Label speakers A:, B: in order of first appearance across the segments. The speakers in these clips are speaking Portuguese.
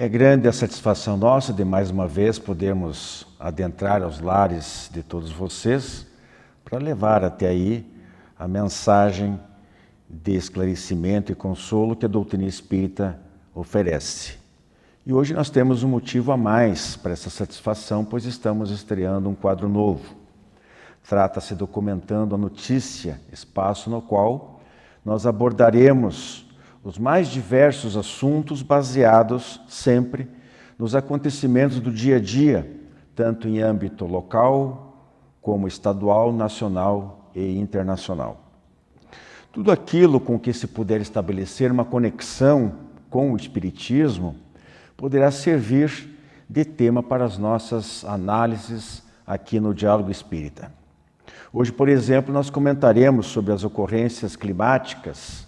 A: É grande a satisfação nossa de mais uma vez podermos adentrar aos lares de todos vocês para levar até aí a mensagem de esclarecimento e consolo que a doutrina espírita oferece. E hoje nós temos um motivo a mais para essa satisfação, pois estamos estreando um quadro novo. Trata-se do Comentando a Notícia, espaço no qual nós abordaremos os mais diversos assuntos baseados sempre nos acontecimentos do dia a dia, tanto em âmbito local, como estadual, nacional e internacional. Tudo aquilo com que se puder estabelecer uma conexão com o Espiritismo poderá servir de tema para as nossas análises aqui no Diálogo Espírita. Hoje, por exemplo, nós comentaremos sobre as ocorrências climáticas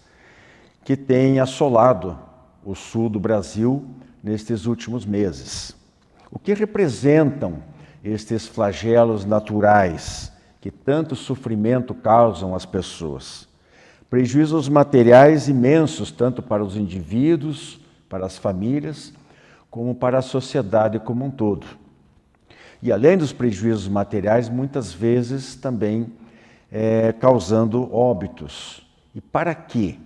A: que têm assolado o sul do Brasil nestes últimos meses. O que representam estes flagelos naturais que tanto sofrimento causam às pessoas? Prejuízos materiais imensos, tanto para os indivíduos, para as famílias, como para a sociedade como um todo. E além dos prejuízos materiais, muitas vezes também causando óbitos. E para quê?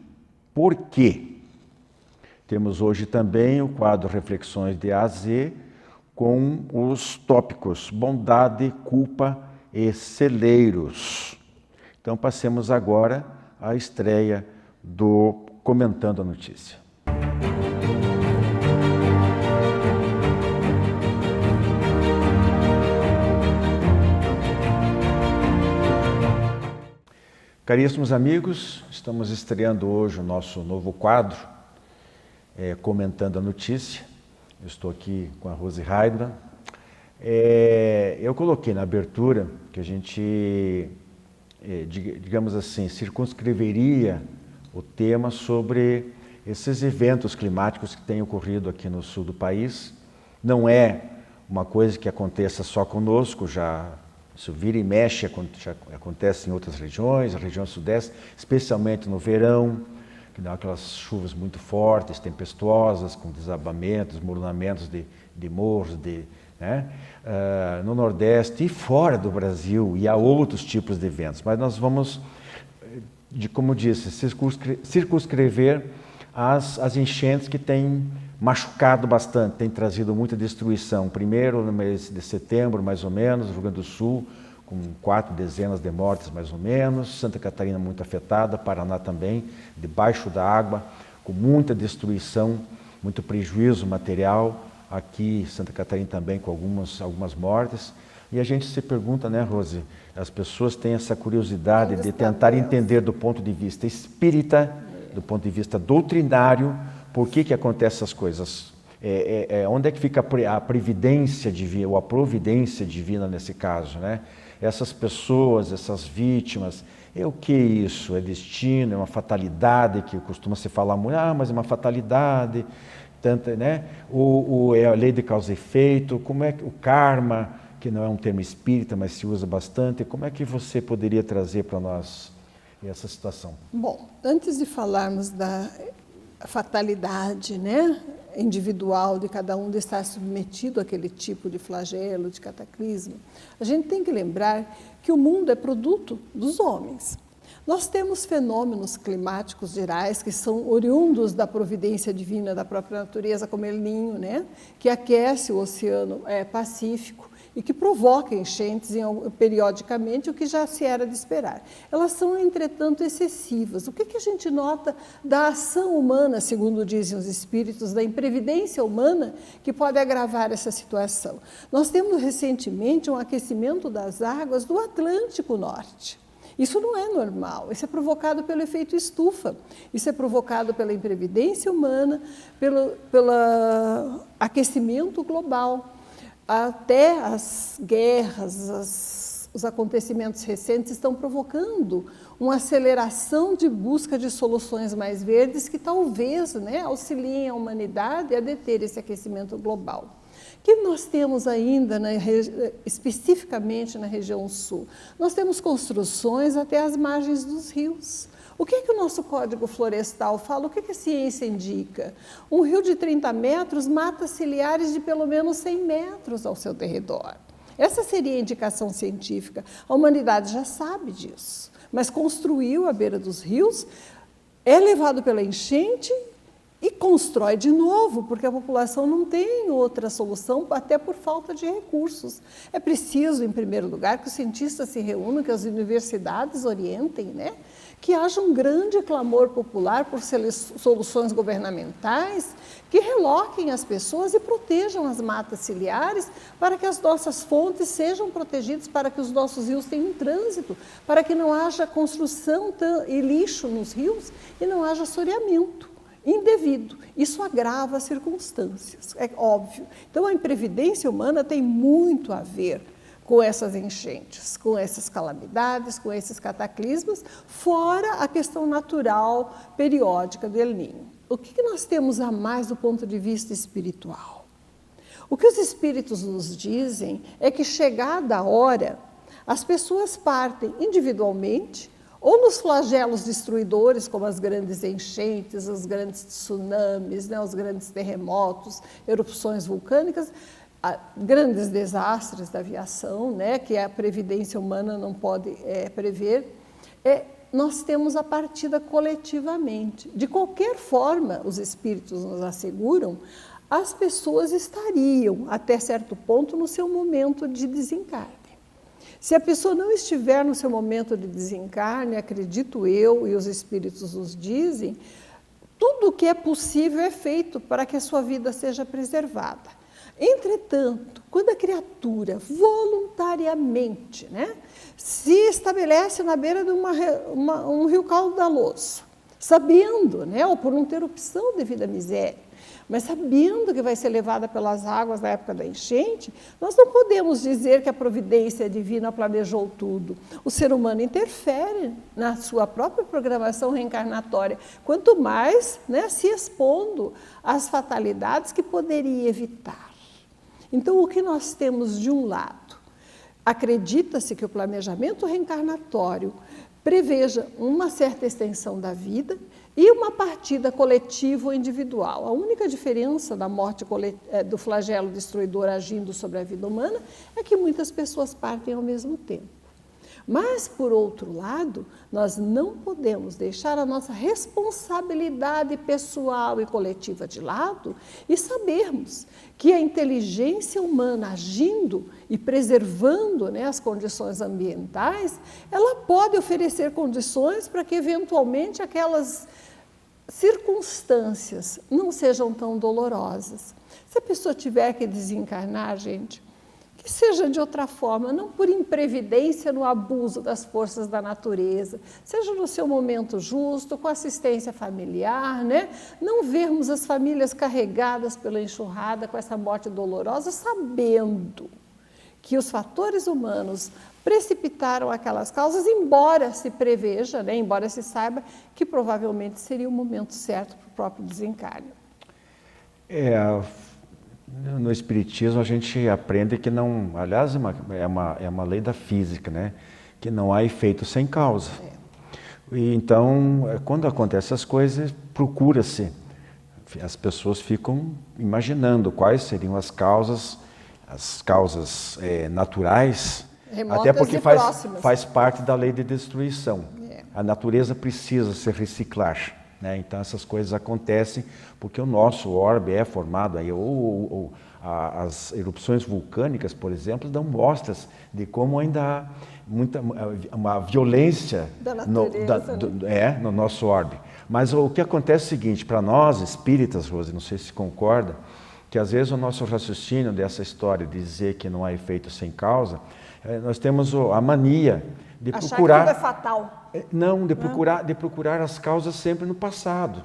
A: Por quê? Temos hoje também o quadro Reflexões de A a Z, com os tópicos bondade, culpa e celeiros. Então passemos agora à estreia do Comentando a Notícia. Caríssimos amigos, estamos estreando hoje o nosso novo quadro, Comentando a Notícia. Eu estou aqui com a Rose Raidman. Eu coloquei na abertura que a gente, digamos assim, circunscreveria o tema sobre esses eventos climáticos que têm ocorrido aqui no sul do país. Não é uma coisa que aconteça só conosco, isso vira e mexe, já acontece em outras regiões, a região sudeste, especialmente no verão, que dá aquelas chuvas muito fortes, tempestuosas, com desabamentos, desmoronamentos de morros, no Nordeste e fora do Brasil, e há outros tipos de eventos. Mas nós vamos, como disse, circunscrever as enchentes que têm machucado bastante, têm trazido muita destruição. Primeiro, no mês de setembro, mais ou menos, no Rio Grande do Sul, com 4 dezenas de mortes, mais ou menos. Santa Catarina muito afetada, Paraná também, debaixo da água, com muita destruição, muito prejuízo material. Aqui, Santa Catarina também, com algumas mortes. E a gente se pergunta, né, Rose? As pessoas têm essa curiosidade de tentar entender do ponto de vista espírita, do ponto de vista doutrinário, por que acontecem essas coisas? Onde é que fica a previdência divina, ou a providência divina nesse caso, né? Essas pessoas, essas vítimas, o que é isso? É destino? É uma fatalidade, que costuma se falar muito, mas é uma fatalidade, tanta, né? Ou é a lei de causa e efeito, como é que o karma, que não é um termo espírita, mas se usa bastante, como é que você poderia trazer para nós essa situação?
B: Bom, antes de falarmos da fatalidade, né, individual de cada um de estar submetido àquele tipo de flagelo, de cataclismo, a gente tem que lembrar que o mundo é produto dos homens. Nós temos fenômenos climáticos gerais que são oriundos da providência divina da própria natureza, como El Niño, né, que aquece o Oceano Pacífico e que provoca enchentes periodicamente, o que já se era de esperar. Elas são, entretanto, excessivas. O que a gente nota da ação humana, segundo dizem os espíritos, da imprevidência humana, que pode agravar essa situação? Nós temos recentemente um aquecimento das águas do Atlântico Norte. Isso não é normal, isso é provocado pelo efeito estufa, isso é provocado pela imprevidência humana, pelo aquecimento global. Até as guerras, os acontecimentos recentes estão provocando uma aceleração de busca de soluções mais verdes que talvez, né, auxiliem a humanidade a deter esse aquecimento global. O que nós temos ainda, especificamente na região sul? Nós temos construções até as margens dos rios. O que é que o nosso Código Florestal fala? O que é que a ciência indica? Um rio de 30 metros mata ciliares de pelo menos 100 metros ao seu derredor. Essa seria a indicação científica. A humanidade já sabe disso, mas construiu à beira dos rios, é levado pela enchente e constrói de novo, porque a população não tem outra solução, até por falta de recursos. É preciso, em primeiro lugar, que os cientistas se reúnam, que as universidades orientem, né? Que haja um grande clamor popular por soluções governamentais que reloquem as pessoas e protejam as matas ciliares para que as nossas fontes sejam protegidas, para que os nossos rios tenham trânsito, para que não haja construção e lixo nos rios e não haja assoreamento indevido. Isso agrava as circunstâncias, é óbvio. Então, a imprevidência humana tem muito a ver com essas enchentes, com essas calamidades, com esses cataclismos, fora a questão natural periódica do El Niño. O que nós temos a mais do ponto de vista espiritual? O que os espíritos nos dizem é que, chegada a hora, as pessoas partem individualmente, ou nos flagelos destruidores, como as grandes enchentes, os grandes tsunamis, né, os grandes terremotos, erupções vulcânicas, grandes desastres da aviação, né, que a previdência humana não pode prever, nós temos a partida coletivamente. De qualquer forma, os espíritos nos asseguram, as pessoas estariam, até certo ponto, no seu momento de desencarne. Se a pessoa não estiver no seu momento de desencarne, acredito eu, e os espíritos nos dizem, tudo o que é possível é feito para que a sua vida seja preservada. Entretanto, quando a criatura voluntariamente, né, se estabelece na beira de um rio caudaloso, sabendo, né, ou por não ter opção devido à miséria, mas sabendo que vai ser levada pelas águas na época da enchente, nós não podemos dizer que a providência divina planejou tudo. O ser humano interfere na sua própria programação reencarnatória, quanto mais, né, se expondo às fatalidades que poderia evitar. Então, o que nós temos de um lado? Acredita-se que o planejamento reencarnatório preveja uma certa extensão da vida e uma partida coletiva ou individual. A única diferença da morte do flagelo destruidor agindo sobre a vida humana é que muitas pessoas partem ao mesmo tempo. Mas, por outro lado, nós não podemos deixar a nossa responsabilidade pessoal e coletiva de lado e sabermos que a inteligência humana agindo e preservando, né, as condições ambientais, ela pode oferecer condições para que, eventualmente, aquelas circunstâncias não sejam tão dolorosas. Se a pessoa tiver que desencarnar, gente, que seja de outra forma, não por imprevidência no abuso das forças da natureza, seja no seu momento justo, com assistência familiar, né? Não vermos as famílias carregadas pela enxurrada com essa morte dolorosa, sabendo que os fatores humanos precipitaram aquelas causas, embora se preveja, né? Embora se saiba que provavelmente seria o momento certo para o próprio desencarne.
A: No Espiritismo a gente aprende que não, aliás é uma lei da física, né? Que não há efeito sem causa. E então, quando acontecem essas coisas, procura-se, as pessoas ficam imaginando quais seriam as causas naturais,
B: remotas,
A: até porque
B: e
A: faz parte da lei de destruição. A natureza precisa se reciclar. Né? Então, essas coisas acontecem porque o nosso orbe é formado aí, as erupções vulcânicas, por exemplo, dão mostras de como ainda há uma violência
B: da natureza,
A: no nosso orbe. Mas o que acontece é o seguinte, para nós espíritas, Rose, não sei se concorda, que às vezes o nosso raciocínio dessa história de dizer que não há efeito sem causa, nós temos a mania de procurar...
B: Achar que tudo é fatal.
A: Não, de procurar as causas sempre no passado,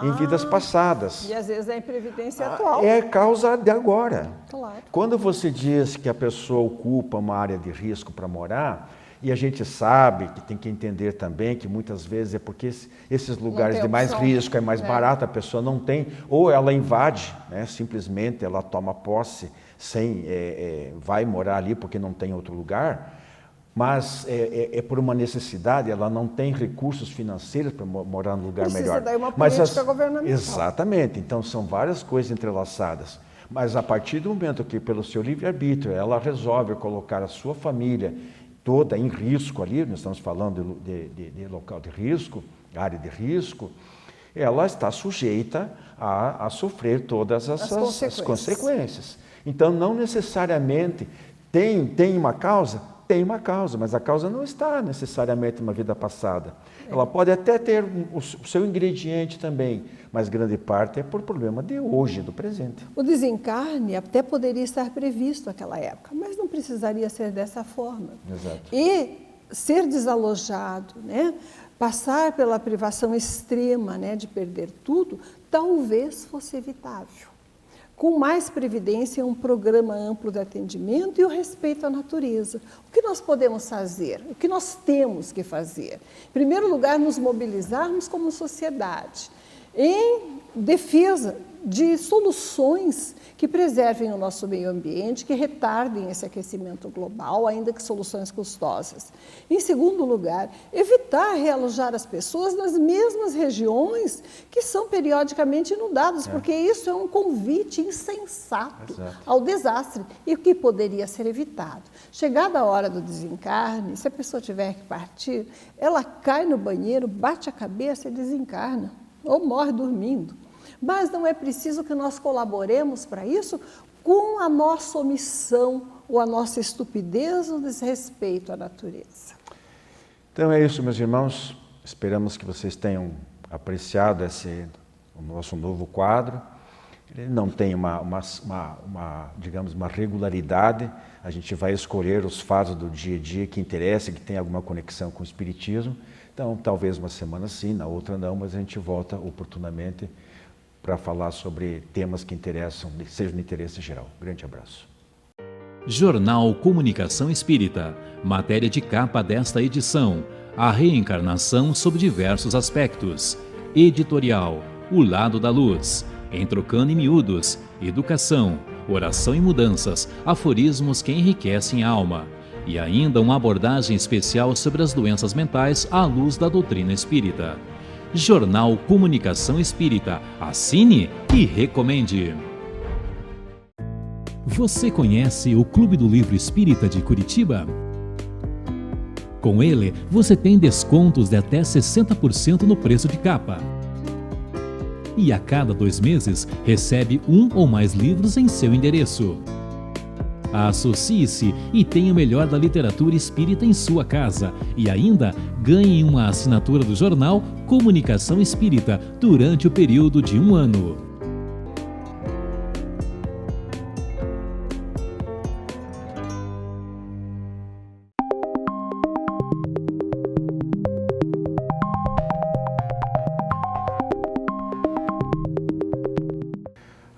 A: em vidas passadas.
B: E às vezes é a imprevidência atual.
A: É a causa de agora.
B: Claro.
A: Quando você diz que a pessoa ocupa uma área de risco para morar, e a gente sabe que tem que entender também que muitas vezes é porque esses lugares de mais risco, é mais barato, a pessoa não tem, ou ela invade, né, simplesmente ela toma posse, vai morar ali porque não tem outro lugar. mas é por uma necessidade, ela não tem recursos financeiros para morar num lugar melhor.
B: Precisa daí uma política governamental.
A: Exatamente, então são várias coisas entrelaçadas. Mas a partir do momento que, pelo seu livre-arbítrio, ela resolve colocar a sua família toda em risco ali, nós estamos falando de local de risco, área de risco, ela está sujeita a sofrer todas as consequências. Então, não necessariamente tem uma causa? Tem uma causa, mas a causa não está necessariamente numa vida passada. Ela pode até ter o seu ingrediente também, mas grande parte é por problema de hoje, do presente.
B: O desencarne até poderia estar previsto naquela época, mas não precisaria ser dessa forma.
A: Exato.
B: E ser desalojado, né? Passar pela privação extrema, né, de perder tudo, talvez fosse evitável. Com mais previdência, um programa amplo de atendimento e o respeito à natureza. O que nós podemos fazer? O que nós temos que fazer? Em primeiro lugar, nos mobilizarmos como sociedade em defesa de soluções que preservem o nosso meio ambiente, que retardem esse aquecimento global, ainda que soluções custosas. Em segundo lugar, evitar realojar as pessoas nas mesmas regiões que são periodicamente inundadas, porque isso é um convite insensato ao desastre e que poderia ser evitado. Chegada a hora do desencarne, se a pessoa tiver que partir, ela cai no banheiro, bate a cabeça e desencarna, ou morre dormindo. Mas não é preciso que nós colaboremos para isso com a nossa omissão ou a nossa estupidez ou desrespeito à natureza.
A: Então é isso, meus irmãos. Esperamos que vocês tenham apreciado o nosso novo quadro. Ele não tem digamos, uma regularidade. A gente vai escolher os fatos do dia a dia que interessam, que tem alguma conexão com o Espiritismo. Então, talvez uma semana sim, na outra não, mas a gente volta oportunamente para falar sobre temas que interessam, sejam de interesse geral. Grande abraço.
C: Jornal Comunicação Espírita. Matéria de capa desta edição: a reencarnação sob diversos aspectos. Editorial: O Lado da Luz. Em Trocando em Miúdos: Educação, Oração e Mudanças, aforismos que enriquecem a alma. E ainda uma abordagem especial sobre as doenças mentais à luz da doutrina espírita. Jornal Comunicação Espírita. Assine e recomende. Você conhece o Clube do Livro Espírita de Curitiba? Com ele, você tem descontos de até 60% no preço de capa. E a cada 2 meses, recebe 1 ou mais livros em seu endereço. Associe-se e tenha o melhor da literatura espírita em sua casa e ainda ganhe uma assinatura do jornal Comunicação Espírita durante o período de 1 ano.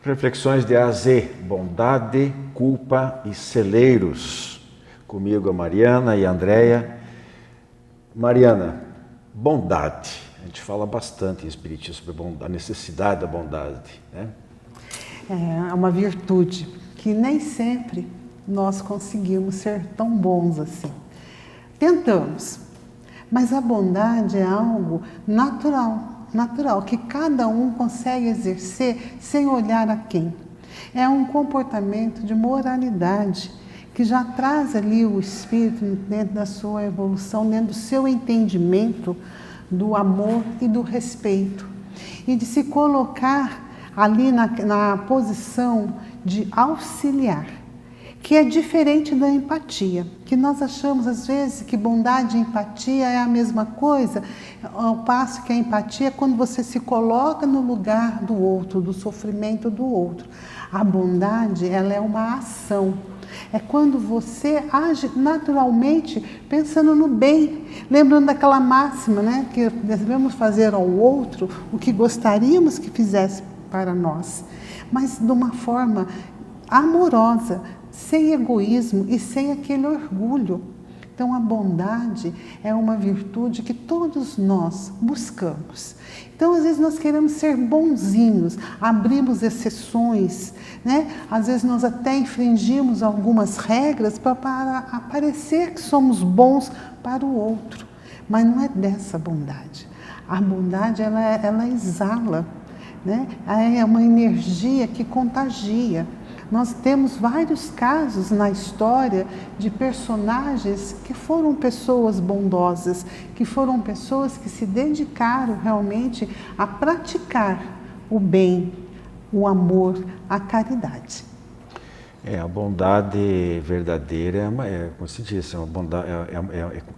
A: Reflexões de A a Z, bondade, culpa e celeiros. Comigo a Mariana e a Andréia. Mariana, bondade. A gente fala bastante em Espiritismo sobre bondade, a necessidade da bondade, né?
D: É uma virtude que nem sempre nós conseguimos ser tão bons assim. Tentamos, mas a bondade é algo natural, que cada um consegue exercer sem olhar a quem. É um comportamento de moralidade que já traz ali o espírito dentro da sua evolução, dentro do seu entendimento do amor e do respeito. E de se colocar ali na posição de auxiliar, que é diferente da empatia, que nós achamos às vezes que bondade e empatia é a mesma coisa, ao passo que a empatia é quando você se coloca no lugar do outro, do sofrimento do outro. A bondade, ela é uma ação, é quando você age naturalmente pensando no bem, lembrando daquela máxima, né, que devemos fazer ao outro o que gostaríamos que fizesse para nós, mas de uma forma amorosa, sem egoísmo e sem aquele orgulho Então, a bondade é uma virtude que todos nós buscamos. Então, às vezes nós queremos ser bonzinhos, abrimos exceções, né? Às vezes nós até infringimos algumas regras para parecer que somos bons para o outro. Mas não é dessa bondade. A bondade, ela exala, né? É uma energia que contagia. Nós temos vários casos na história de personagens que foram pessoas bondosas, que foram pessoas que se dedicaram realmente a praticar o bem, o amor, a caridade.
A: A bondade verdadeira como se diz,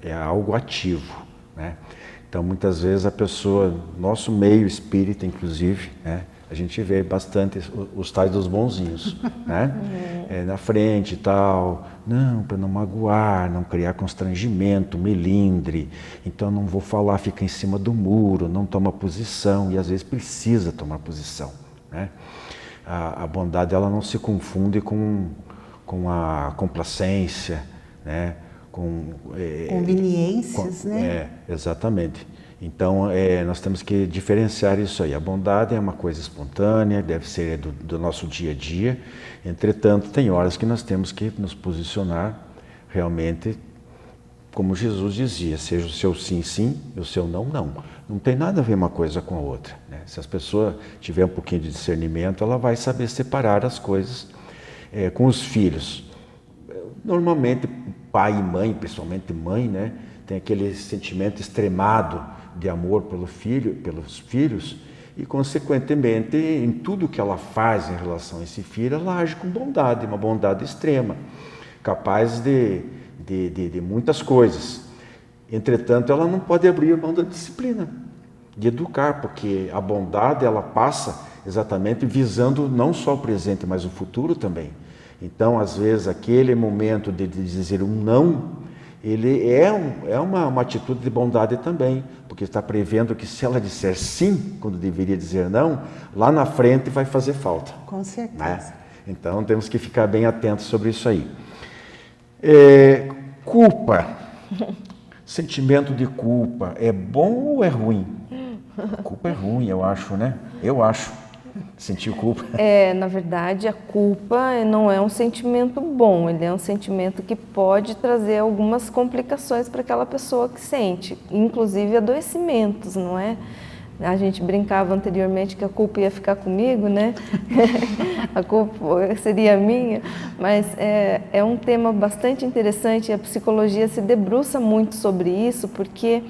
A: é algo ativo, né? Então, muitas vezes a pessoa, nosso meio espírita, inclusive, né? A gente vê bastante os tais dos bonzinhos, né? Na frente e tal, não, para não magoar, não criar constrangimento, melindre, então não vou falar, fica em cima do muro, não toma posição, e às vezes precisa tomar posição, né? A bondade, ela não se confunde com a complacência, né?
D: Conveniências, né?
A: Exatamente. Então, nós temos que diferenciar isso aí. A bondade é uma coisa espontânea, deve ser do nosso dia a dia. Entretanto, tem horas que nós temos que nos posicionar realmente, como Jesus dizia, seja o seu sim, sim e o seu não, não. Não tem nada a ver uma coisa com a outra, né? Se as pessoas tiverem um pouquinho de discernimento, ela vai saber separar as coisas. Com os filhos, normalmente pai e mãe, principalmente mãe, né, tem aquele sentimento extremado de amor pelos filhos, e consequentemente em tudo que ela faz em relação a esse filho, ela age com bondade, uma bondade extrema, capaz de muitas coisas. Entretanto, ela não pode abrir mão da disciplina, de educar, porque a bondade, ela passa exatamente visando não só o presente, mas o futuro também. Então, às vezes, aquele momento de dizer um não, ele é uma atitude de bondade também, porque está prevendo que se ela disser sim, quando deveria dizer não, lá na frente vai fazer falta.
D: Com certeza.
A: Né? Então, temos que ficar bem atentos sobre isso aí. Culpa. Sentimento de culpa é bom ou é ruim? Culpa é ruim, eu acho, né? Eu acho. Sentir culpa.
E: Na verdade, a culpa não é um sentimento bom, ele é um sentimento que pode trazer algumas complicações para aquela pessoa que sente, inclusive adoecimentos, não é? A gente brincava anteriormente que a culpa ia ficar comigo, né? A culpa seria minha, mas é um tema bastante interessante e a psicologia se debruça muito sobre isso, porque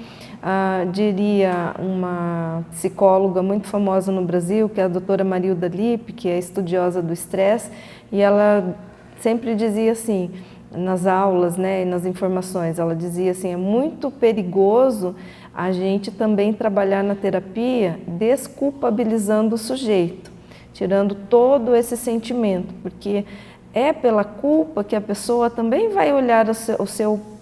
E: diria uma psicóloga muito famosa no Brasil, que é a doutora Marilda Lippe, que é estudiosa do estresse, e ela sempre dizia assim, nas aulas, né, e nas informações, ela dizia assim, é muito perigoso a gente também trabalhar na terapia desculpabilizando o sujeito, tirando todo esse sentimento, porque é pela culpa que a pessoa também vai olhar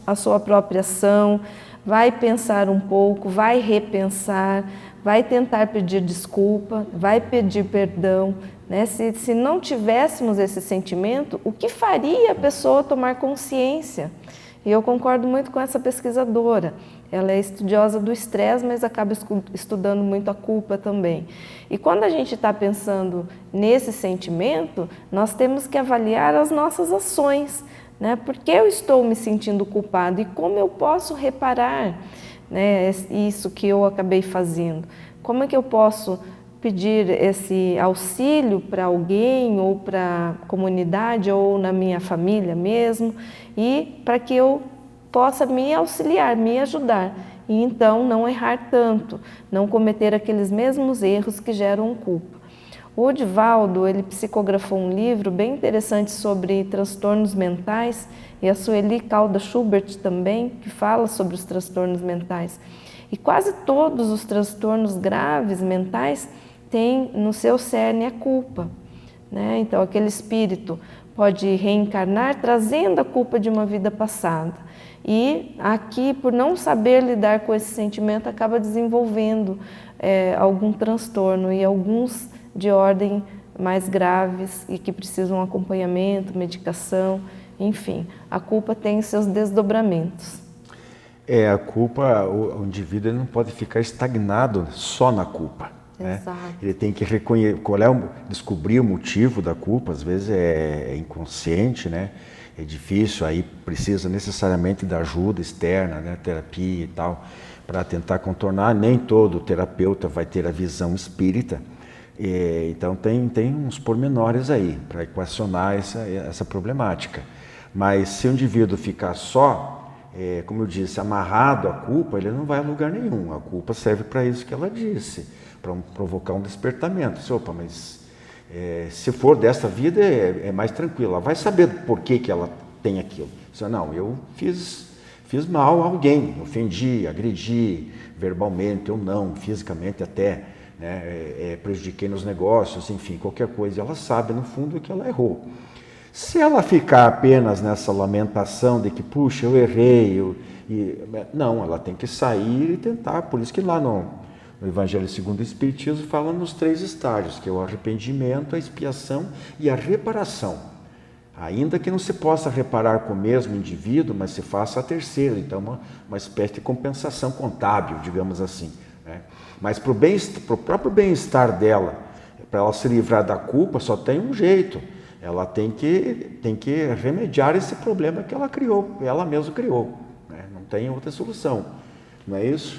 E: a sua própria ação, vai pensar um pouco, vai repensar, vai tentar pedir desculpa, vai pedir perdão, né? Se não tivéssemos esse sentimento, o que faria a pessoa tomar consciência? E eu concordo muito com essa pesquisadora. Ela é estudiosa do estresse, mas acaba estudando muito a culpa também. E quando a gente está pensando nesse sentimento, nós temos que avaliar as nossas ações, né? Por que eu estou me sentindo culpado e como eu posso reparar, né, isso que eu acabei fazendo? Como é que eu posso pedir esse auxílio para alguém ou para a comunidade ou na minha família mesmo, e para que eu possa me auxiliar, me ajudar e então não errar tanto, não cometer aqueles mesmos erros que geram culpa. O Divaldo, ele psicografou um livro bem interessante sobre transtornos mentais, e a Sueli Calda Schubert também, que fala sobre os transtornos mentais. E quase todos os transtornos graves mentais têm no seu cerne a culpa, né? Então, aquele espírito pode reencarnar trazendo a culpa de uma vida passada. E aqui, por não saber lidar com esse sentimento, acaba desenvolvendo algum transtorno, e alguns de ordem mais graves e que precisam acompanhamento, medicação enfim, a culpa tem os seus desdobramentos.
A: A culpa, o indivíduo ele não pode ficar estagnado só na culpa. Né? Ele tem que reconhecer, descobrir o motivo da culpa, às vezes é inconsciente, né? É difícil, aí precisa necessariamente da ajuda externa, né? Terapia e tal, para tentar contornar. Nem todo terapeuta vai ter a visão espírita, então tem uns pormenores aí para equacionar essa problemática. Mas se o indivíduo ficar só, como eu disse, amarrado à culpa, ele não vai a lugar nenhum. A culpa serve para isso que ela disse, para provocar um despertamento. Opa, mas se for dessa vida é mais tranquilo. Ela vai saber por que ela tem aquilo. Não, eu fiz mal a alguém, ofendi, agredi verbalmente ou não, fisicamente até, né? Prejudiquei nos negócios, enfim, qualquer coisa. Ela sabe no fundo que ela errou. Se ela ficar apenas nessa lamentação de que, puxa, eu errei, não, ela tem que sair e tentar. Por isso que lá no Evangelho segundo o Espiritismo fala nos 3 estágios, que é o arrependimento, a expiação e a reparação. Ainda que não se possa reparar com o mesmo indivíduo, mas se faça a terceira, então uma espécie de compensação contábil, digamos assim. Né? Mas para o próprio bem-estar dela, para ela se livrar da culpa, só tem um jeito. Ela tem que remediar esse problema que ela criou, ela mesma criou. Né? Não tem outra solução, não é isso?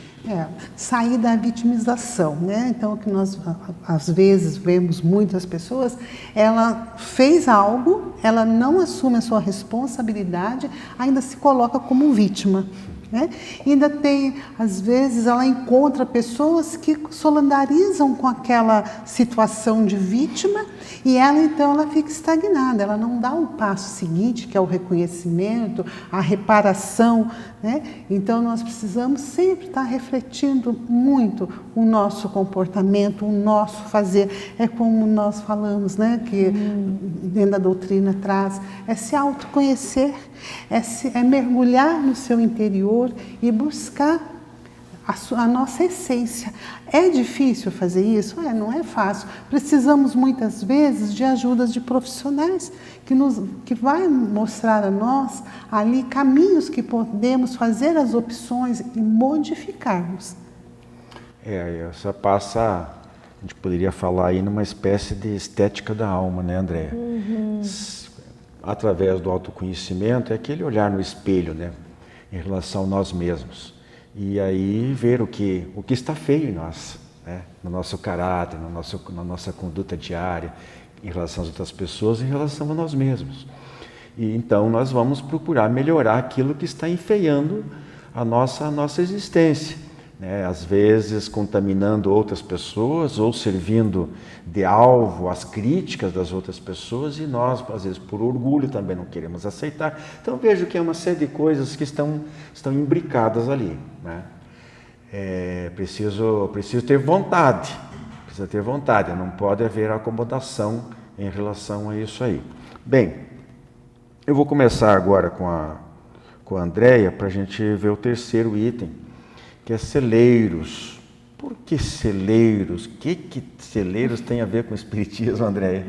D: Sair da vitimização, né? Então, o que nós às vezes vemos muitas pessoas, ela fez algo, ela não assume a sua responsabilidade, ainda se coloca como vítima. Né? E ainda tem, às vezes, ela encontra pessoas que solidarizam com aquela situação de vítima e ela fica estagnada, ela não dá o passo seguinte, que é o reconhecimento, a reparação. Né? Então, nós precisamos sempre estar refletindo muito o nosso comportamento, o nosso fazer. É como nós falamos, né? Que dentro da doutrina traz, é se autoconhecer, é mergulhar no seu interior e buscar a nossa essência. É difícil fazer isso? Não é fácil. Precisamos muitas vezes de ajudas de profissionais que vai mostrar a nós ali caminhos que podemos fazer as opções e modificarmos.
A: Essa passa, a gente poderia falar aí numa espécie de estética da alma, né, Andréia? Através do autoconhecimento, é aquele olhar no espelho, né, em relação a nós mesmos. E aí ver o que está feio em nós, né? No nosso caráter, na nossa conduta diária, em relação às outras pessoas, em relação a nós mesmos. E então nós vamos procurar melhorar aquilo que está enfeiando a nossa existência, né? Às vezes contaminando outras pessoas ou servindo de alvo às críticas das outras pessoas, e nós, às vezes, por orgulho também não queremos aceitar. Então vejo que é uma série de coisas que estão imbricadas ali. Né? Preciso ter vontade, não pode haver acomodação em relação a isso aí. Bem, eu vou começar agora com a Andréia para a gente ver o terceiro item, que é celeiros. Por que celeiros? O que celeiros tem a ver com o espiritismo, Andréia?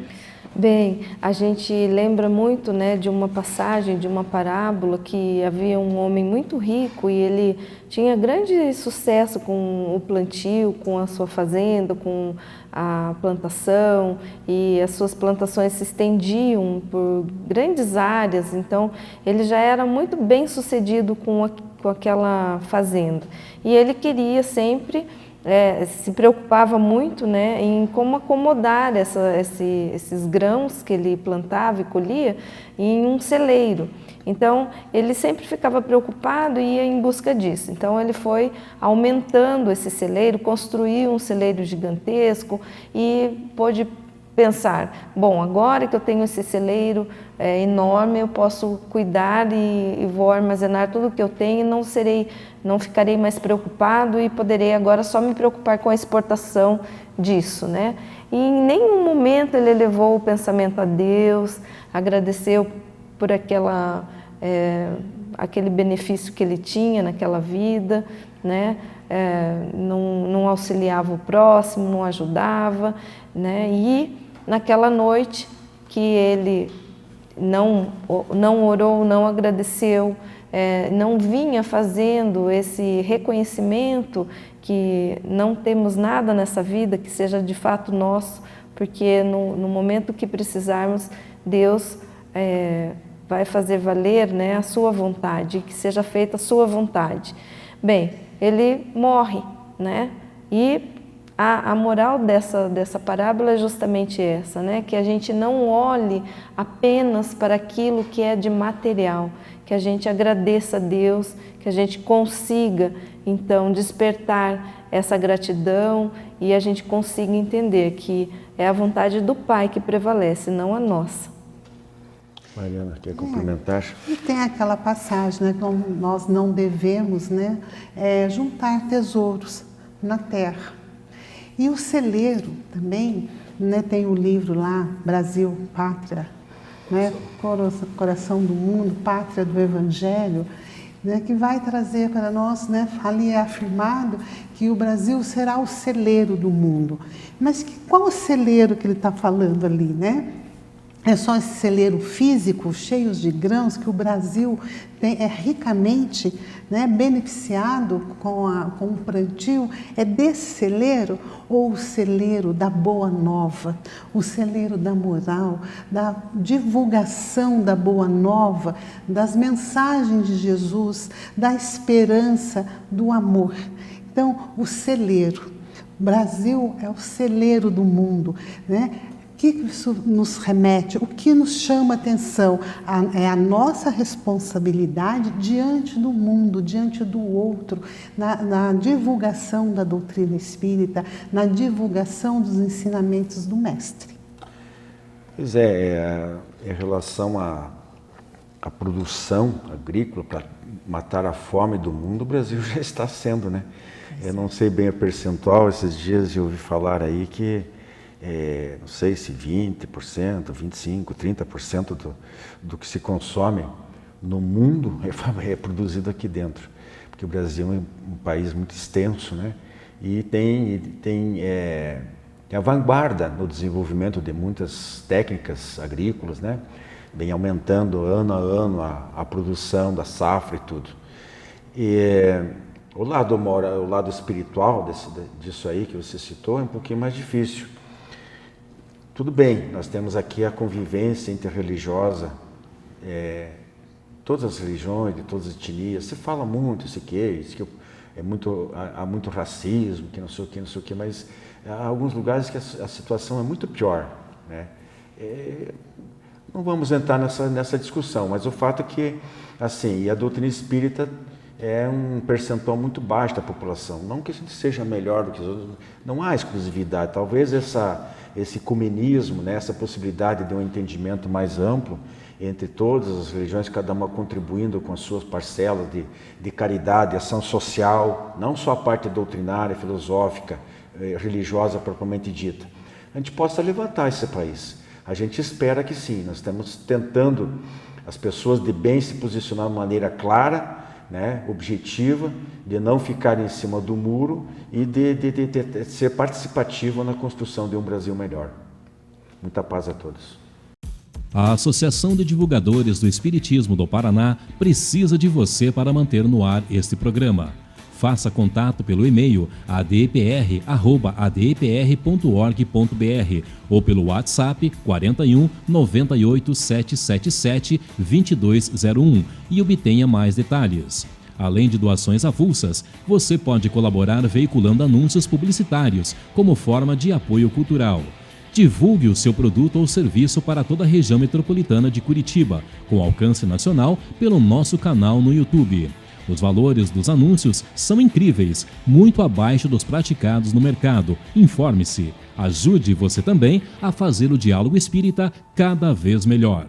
E: Bem, a gente lembra muito, né, de uma passagem, de uma parábola, que havia um homem muito rico e ele tinha grande sucesso com o plantio, com a sua fazenda, com a plantação, e as suas plantações se estendiam por grandes áreas, então ele já era muito bem sucedido com aquela fazenda. E ele queria sempre... se preocupava muito, né, em como acomodar esses grãos que ele plantava e colhia em um celeiro. Então, ele sempre ficava preocupado e ia em busca disso. Então, ele foi aumentando esse celeiro, construiu um celeiro gigantesco e pôde pensar, bom, agora que eu tenho esse celeiro enorme, eu posso cuidar e vou armazenar tudo que eu tenho e não ficarei mais preocupado e poderei agora só me preocupar com a exportação disso, né? E em nenhum momento ele elevou o pensamento a Deus, agradeceu por aquele benefício que ele tinha naquela vida, né? Não auxiliava o próximo, não ajudava, né? E naquela noite que ele não orou, não agradeceu, não vinha fazendo esse reconhecimento que não temos nada nessa vida que seja de fato nosso, porque no momento que precisarmos, Deus vai fazer valer, né, a sua vontade, que seja feita a sua vontade. Bem, ele morre, né? E a moral dessa parábola é justamente essa, né? Que a gente não olhe apenas para aquilo que é de material, que a gente agradeça a Deus, que a gente consiga, então, despertar essa gratidão e a gente consiga entender que é a vontade do Pai que prevalece, não a nossa.
A: Mariana, quer complementar?
D: E tem aquela passagem, né, que nós não devemos, né, juntar tesouros na terra. E o celeiro também, né, tem o livro lá, Brasil, Pátria, né, Coração do Mundo, Pátria do Evangelho, né, que vai trazer para nós, né, ali é afirmado que o Brasil será o celeiro do mundo. Mas qual o celeiro que ele está falando ali, né? É só esse celeiro físico, cheios de grãos, que o Brasil é ricamente, né, beneficiado com o plantio? É desse celeiro ou o celeiro da boa nova, o celeiro da moral, da divulgação da boa nova, das mensagens de Jesus, da esperança, do amor? Então, o celeiro. O Brasil é o celeiro do mundo, né? O que isso nos remete? O que nos chama a atenção? É a nossa responsabilidade diante do mundo, diante do outro, na divulgação da doutrina espírita, na divulgação dos ensinamentos do Mestre.
A: Pois em relação à produção agrícola para matar a fome do mundo, o Brasil já está sendo, né? Eu não sei bem a percentual, esses dias eu ouvi falar aí que não sei se 20%, 25%, 30% do que se consome no mundo é produzido aqui dentro. Porque o Brasil é um país muito extenso, né? E tem a vanguarda no desenvolvimento de muitas técnicas agrícolas, né? Vem aumentando ano a ano a produção da safra e tudo. E o lado espiritual disso aí que você citou é um pouquinho mais difícil. Tudo bem, nós temos aqui a convivência interreligiosa, todas as religiões, de todas as etnias. Se fala muito isso que há muito racismo, que não sei o que, mas há alguns lugares que a situação é muito pior, né? Não vamos entrar nessa discussão, mas o fato é que, assim, a doutrina espírita é um percentual muito baixo da população. Não que a gente seja melhor do que os outros, não há exclusividade. Talvez esse ecumenismo, né, essa possibilidade de um entendimento mais amplo entre todas as religiões, cada uma contribuindo com as suas parcelas de caridade, ação social, não só a parte doutrinária, filosófica, religiosa propriamente dita. A gente possa levantar esse país. A gente espera que sim. Nós estamos tentando as pessoas de bem se posicionar de maneira clara, né, objetiva, de não ficar em cima do muro e de ser participativa na construção de um Brasil melhor. Muita paz a todos.
C: A Associação de Divulgadores do Espiritismo do Paraná precisa de você para manter no ar este programa. Faça contato pelo e-mail adpr@adpr.org.br ou pelo WhatsApp 41 98 777 2201 e obtenha mais detalhes. Além de doações avulsas, você pode colaborar veiculando anúncios publicitários como forma de apoio cultural. Divulgue o seu produto ou serviço para toda a região metropolitana de Curitiba, com alcance nacional pelo nosso canal no YouTube. Os valores dos anúncios são incríveis, muito abaixo dos praticados no mercado. Informe-se. Ajude você também a fazer o diálogo espírita cada vez melhor.